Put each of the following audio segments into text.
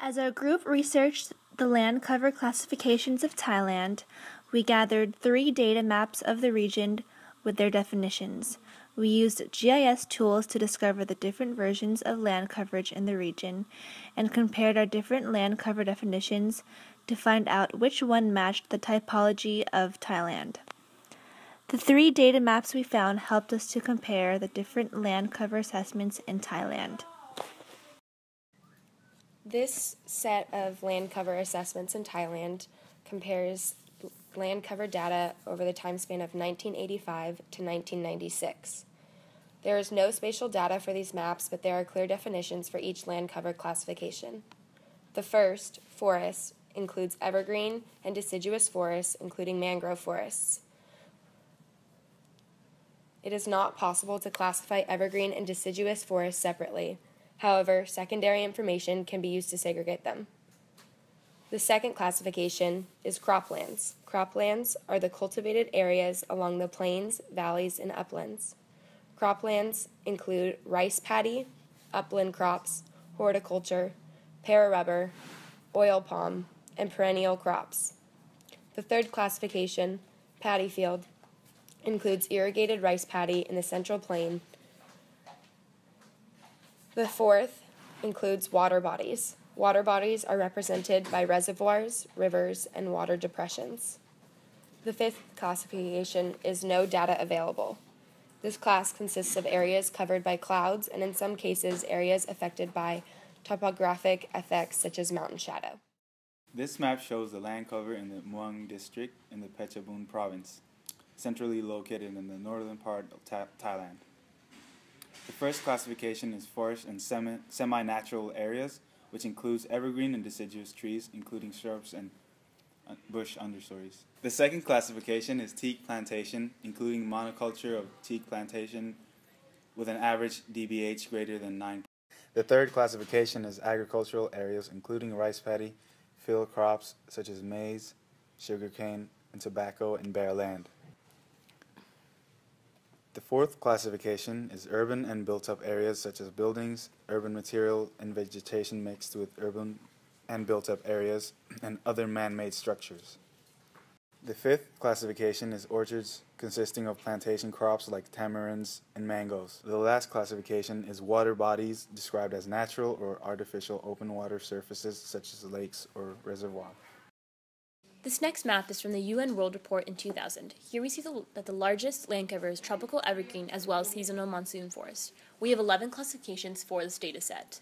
As our group researched the land cover classifications of Thailand, we gathered 3 data maps of the region with their definitions. We used GIS tools to discover the different versions of land coverage in the region and compared our different land cover definitions to find out which one matched the typology of Thailand. The 3 data maps we found helped us to compare the different land cover assessments in Thailand. This set of land cover assessments in Thailand compares land cover data over the time span of 1985 to 1996. There is no spatial data for these maps, but there are clear definitions for each land cover classification. The first, forest, includes evergreen and deciduous forests, including mangrove forests. It is not possible to classify evergreen and deciduous forests separately. However, secondary information can be used to segregate them. The second classification is croplands. Croplands are the cultivated areas along the plains, valleys, and uplands. Croplands include rice paddy, upland crops, horticulture, para rubber, oil palm, and perennial crops. The third classification, paddy field, includes irrigated rice paddy in the central plain. The fourth includes water bodies. Water bodies are represented by reservoirs, rivers, and water depressions. The fifth classification is no data available. This class consists of areas covered by clouds and in some cases areas affected by topographic effects such as mountain shadow. This map shows the land cover in the Muang district in the Phetchabun province, centrally located in the northern part of Thailand. The first classification is forest and semi-natural areas, which includes evergreen and deciduous trees, including shrubs and bush understories. The second classification is teak plantation, including monoculture of teak plantation with an average DBH greater than 9. The third classification is agricultural areas, including rice paddy, field crops such as maize, sugarcane, and tobacco in bare land. The fourth classification is urban and built-up areas such as buildings, urban material and vegetation mixed with urban and built-up areas, and other man-made structures. The fifth classification is orchards consisting of plantation crops like tamarinds and mangoes. The last classification is water bodies described as natural or artificial open water surfaces such as lakes or reservoirs. This next map is from the UN World Report in 2000. Here we see that the largest land cover is tropical evergreen as well as seasonal monsoon forest. We have 11 classifications for this data set.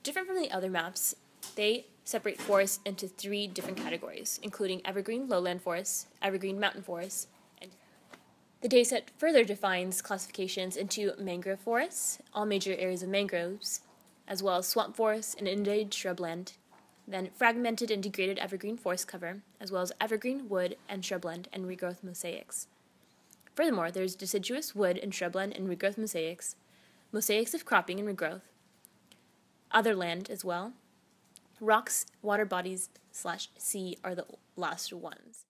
Different from the other maps, they separate forests into 3 different categories, including evergreen lowland forests, evergreen mountain forests, and the data set further defines classifications into mangrove forests, all major areas of mangroves, as well as swamp forests and inundated shrubland, then fragmented and degraded evergreen forest cover, as well as evergreen, wood, and shrubland and regrowth mosaics. Furthermore, there is deciduous wood and shrubland and regrowth mosaics, mosaics of cropping and regrowth, other land as well. Rocks, water bodies / sea are the last ones.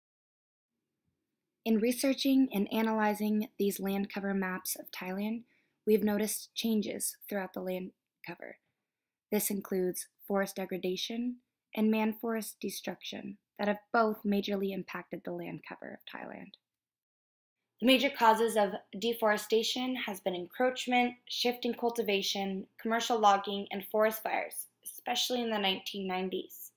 In researching and analyzing these land cover maps of Thailand, we have noticed changes throughout the land cover. This includes forest degradation and man-forest destruction that have both majorly impacted the land cover of Thailand. The major causes of deforestation has been encroachment, shift in cultivation, commercial logging, and forest fires, especially in the 1990s.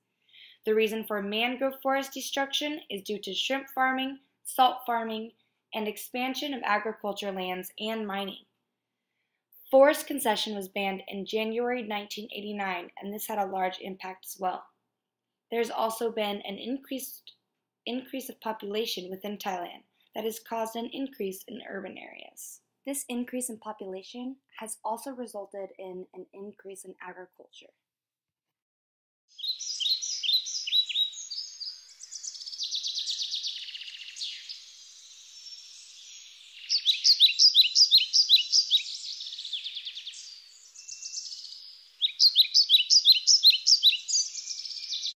The reason for mangrove forest destruction is due to shrimp farming, salt farming, and expansion of agriculture lands and mining. Forest concession was banned in January 1989, and this had a large impact as well. There's also been an increase of population within Thailand that has caused an increase in urban areas. This increase in population has also resulted in an increase in agriculture.